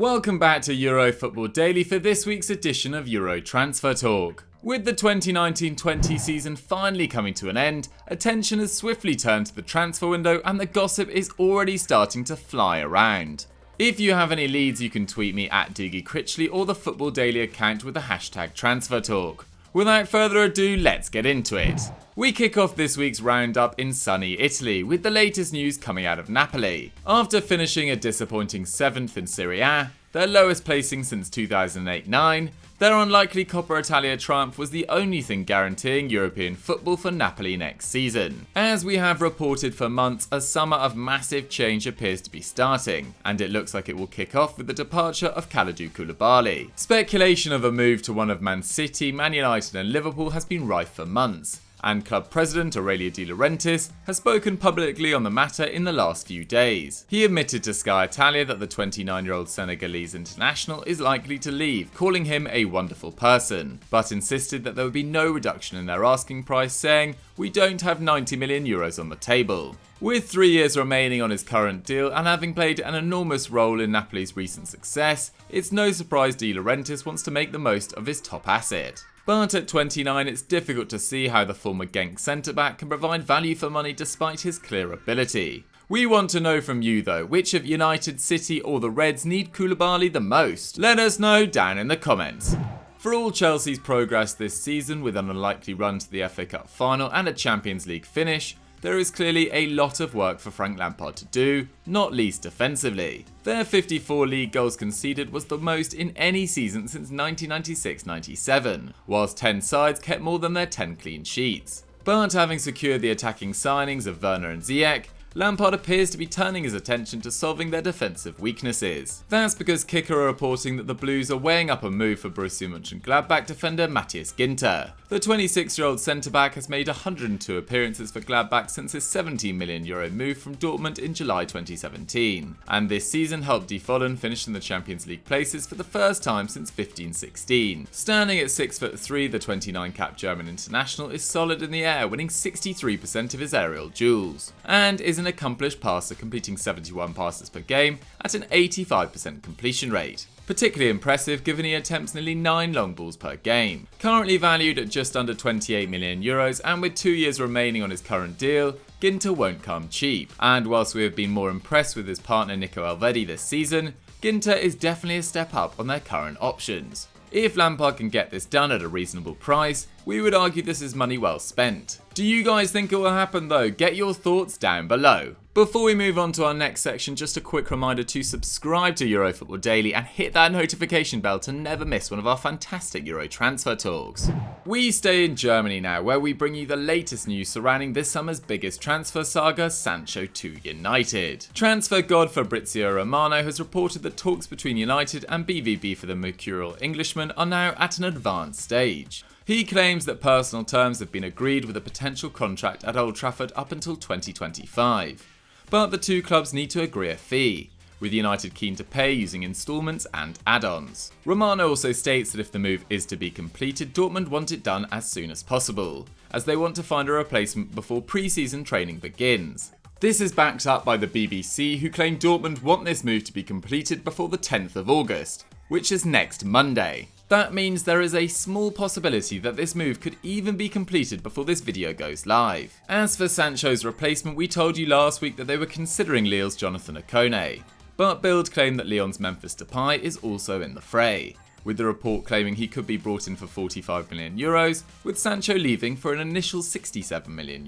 Welcome back to Euro Football Daily for this week's edition of Euro Transfer Talk. With the 2019-20 season finally coming to an end, attention has swiftly turned to the transfer window and the gossip is already starting to fly around. If you have any leads, you can tweet me at Doogie Critchley or the Football Daily account with the hashtag TransferTalk. Without further ado, let's get into it. We kick off this week's roundup in sunny Italy with the latest news coming out of Napoli. After finishing a disappointing 7th in Serie A, their lowest placing since 2008-09, their unlikely Coppa Italia triumph was the only thing guaranteeing European football for Napoli next season. As we have reported for months, a summer of massive change appears to be starting, and it looks like it will kick off with the departure of Kalidou Koulibaly. Speculation of a move to one of Man City, Man United and Liverpool has been rife for months, and club president Aurelio de Laurentiis has spoken publicly on the matter in the last few days. He admitted to Sky Italia that the 29-year-old Senegalese international is likely to leave, calling him a wonderful person, but insisted that there would be no reduction in their asking price, saying, "We don't have 90 million euros on the table." With 3 years remaining on his current deal and having played an enormous role in Napoli's recent success, it's no surprise De Laurentiis wants to make the most of his top asset. But at 29, it's difficult to see how the former Genk centre-back can provide value for money despite his clear ability. We want to know from you though, which of United, City or the Reds need Koulibaly the most? Let us know down in the comments. For all Chelsea's progress this season with an unlikely run to the FA Cup final and a Champions League finish, there is clearly a lot of work for Frank Lampard to do, not least defensively. Their 54 league goals conceded was the most in any season since 1996-97, whilst 10 sides kept more than their 10 clean sheets. But having secured the attacking signings of Werner and Ziyech, Lampard appears to be turning his attention to solving their defensive weaknesses. That's because Kicker are reporting that the Blues are weighing up a move for Borussia Mönchengladbach defender Matthias Ginter. The 26-year-old centre-back has made 102 appearances for Gladbach since his €17 million move from Dortmund in July 2017, and this season helped Die Fohlen finish in the Champions League places for the first time since 15-16. Standing at 6'3", the 29-cap German international is solid in the air, winning 63% of his aerial duels, and is an accomplished passer, completing 71 passes per game at an 85% completion rate. Particularly impressive given he attempts nearly 9 long balls per game. Currently valued at just under €28 million and with 2 years remaining on his current deal, Ginter won't come cheap. And whilst we have been more impressed with his partner Nico Elvedi this season, Ginter is definitely a step up on their current options. If Lampard can get this done at a reasonable price, we would argue this is money well spent. Do you guys think it will happen though? Get your thoughts down below. Before we move on to our next section, just a quick reminder to subscribe to Euro Football Daily and hit that notification bell to never miss one of our fantastic Euro transfer talks. We stay in Germany now, where we bring you the latest news surrounding this summer's biggest transfer saga, Sancho to United. Transfer god Fabrizio Romano has reported that talks between United and BVB for the mercurial Englishman are now at an advanced stage. He claims that personal terms have been agreed with a potential contract at Old Trafford up until 2025. But the two clubs need to agree a fee, with United keen to pay using instalments and add-ons. Romano also states that if the move is to be completed, Dortmund want it done as soon as possible, as they want to find a replacement before pre-season training begins. This is backed up by the BBC, who claim Dortmund want this move to be completed before the 10th of August, which is next Monday. That means there is a small possibility that this move could even be completed before this video goes live. As for Sancho's replacement, we told you last week that they were considering Lille's Jonathan Okone, but Bild claimed that Lyon's Memphis Depay is also in the fray, with the report claiming he could be brought in for €45 million, with Sancho leaving for an initial €67 million.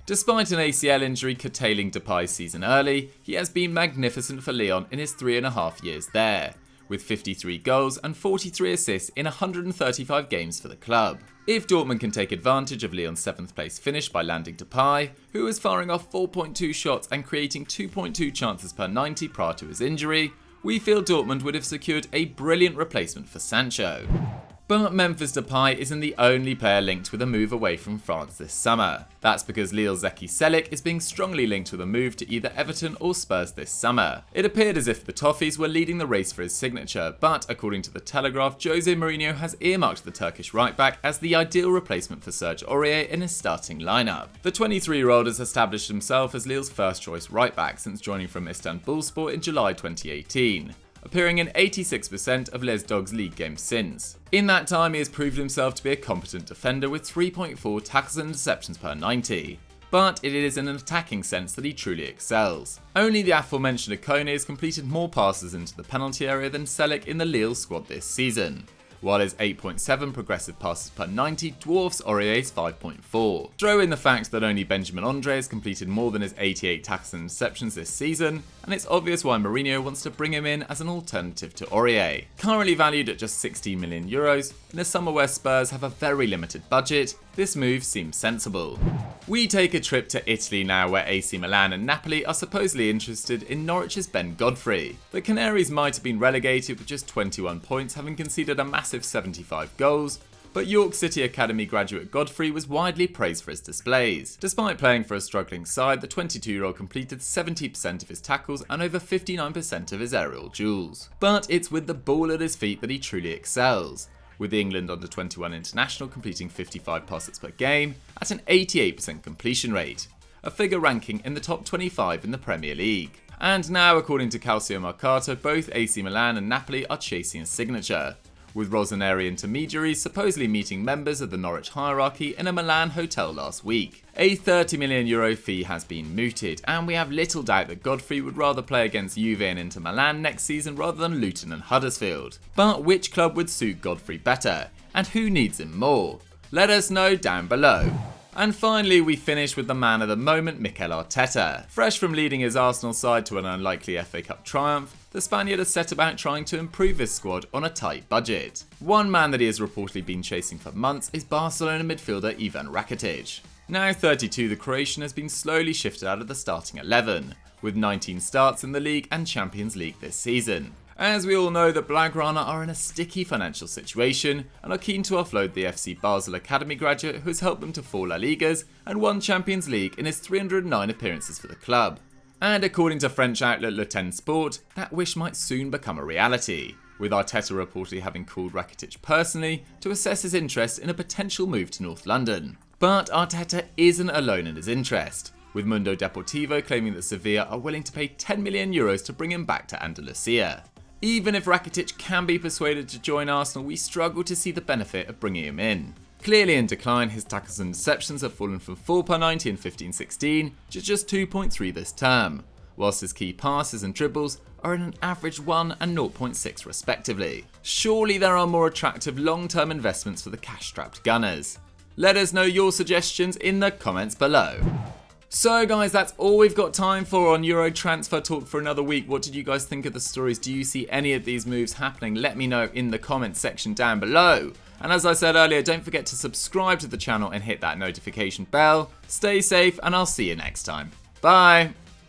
Despite an ACL injury curtailing Depay's season early, he has been magnificent for Lyon in his 3.5 years there, with 53 goals and 43 assists in 135 games for the club. If Dortmund can take advantage of Lyon's 7th place finish by landing Depay, who was firing off 4.2 shots and creating 2.2 chances per 90 prior to his injury, we feel Dortmund would have secured a brilliant replacement for Sancho. But Memphis Depay isn't the only player linked with a move away from France this summer. That's because Lille's Zeki Celik is being strongly linked with a move to either Everton or Spurs this summer. It appeared as if the Toffees were leading the race for his signature, but according to the Telegraph, Jose Mourinho has earmarked the Turkish right-back as the ideal replacement for Serge Aurier in his starting lineup. The 23-year-old has established himself as Lille's first-choice right-back since joining from Istanbulspor in July 2018. appearing in 86% of Les Dogs league games since. In that time, he has proven himself to be a competent defender with 3.4 tackles and interceptions per 90. But it is in an attacking sense that he truly excels. Only the aforementioned Akone has completed more passes into the penalty area than Celik in the Lille squad this season, while his 8.7 progressive passes per 90 dwarfs Aurelio's 5.4. Throw in the fact that only Benjamin Andre has completed more than his 88 tackles and interceptions this season, and it's obvious why Mourinho wants to bring him in as an alternative to Aurier. Currently valued at just 16 million euros, in a summer where Spurs have a very limited budget, this move seems sensible. We take a trip to Italy now, where AC Milan and Napoli are supposedly interested in Norwich's Ben Godfrey. The Canaries might have been relegated with just 21 points, having conceded a massive 75 goals, but York City Academy graduate Godfrey was widely praised for his displays. Despite playing for a struggling side, the 22-year-old completed 70% of his tackles and over 59% of his aerial duels. But it's with the ball at his feet that he truly excels, with the England under-21 international completing 55 passes per game at an 88% completion rate, a figure ranking in the top 25 in the Premier League. And now, according to Calcio Mercato, both AC Milan and Napoli are chasing a signature, with Rossoneri intermediaries supposedly meeting members of the Norwich hierarchy in a Milan hotel last week. A €30 million fee has been mooted, and we have little doubt that Godfrey would rather play against Juve and Inter Milan next season rather than Luton and Huddersfield. But which club would suit Godfrey better, and who needs him more? Let us know down below. And finally, we finish with the man of the moment, Mikel Arteta. Fresh from leading his Arsenal side to an unlikely FA Cup triumph, the Spaniard has set about trying to improve his squad on a tight budget. One man that he has reportedly been chasing for months is Barcelona midfielder Ivan Rakitic. Now 32, the Croatian has been slowly shifted out of the starting 11, with 19 starts in the league and Champions League this season. As we all know, the Blaugrana are in a sticky financial situation and are keen to offload the FC Basel Academy graduate who has helped them to 4 La Ligas and 1 Champions League in his 309 appearances for the club. And according to French outlet Le Temps Sport, that wish might soon become a reality, with Arteta reportedly having called Rakitic personally to assess his interest in a potential move to North London. But Arteta isn't alone in his interest, with Mundo Deportivo claiming that Sevilla are willing to pay €10 million to bring him back to Andalusia. Even if Rakitic can be persuaded to join Arsenal, we struggle to see the benefit of bringing him in. Clearly in decline, his tackles and interceptions have fallen from 4 per 90 in 15-16 to just 2.3 this term, whilst his key passes and dribbles are in an average 1 and 0.6 respectively. Surely there are more attractive long-term investments for the cash-strapped Gunners. Let us know your suggestions in the comments below. So guys, that's all we've got time for on Euro Transfer Talk for another week. What did you guys think of the stories? Do you see any of these moves happening? Let me know in the comments section down below. And as I said earlier, don't forget to subscribe to the channel and hit that notification bell. Stay safe, and I'll see you next time. Bye!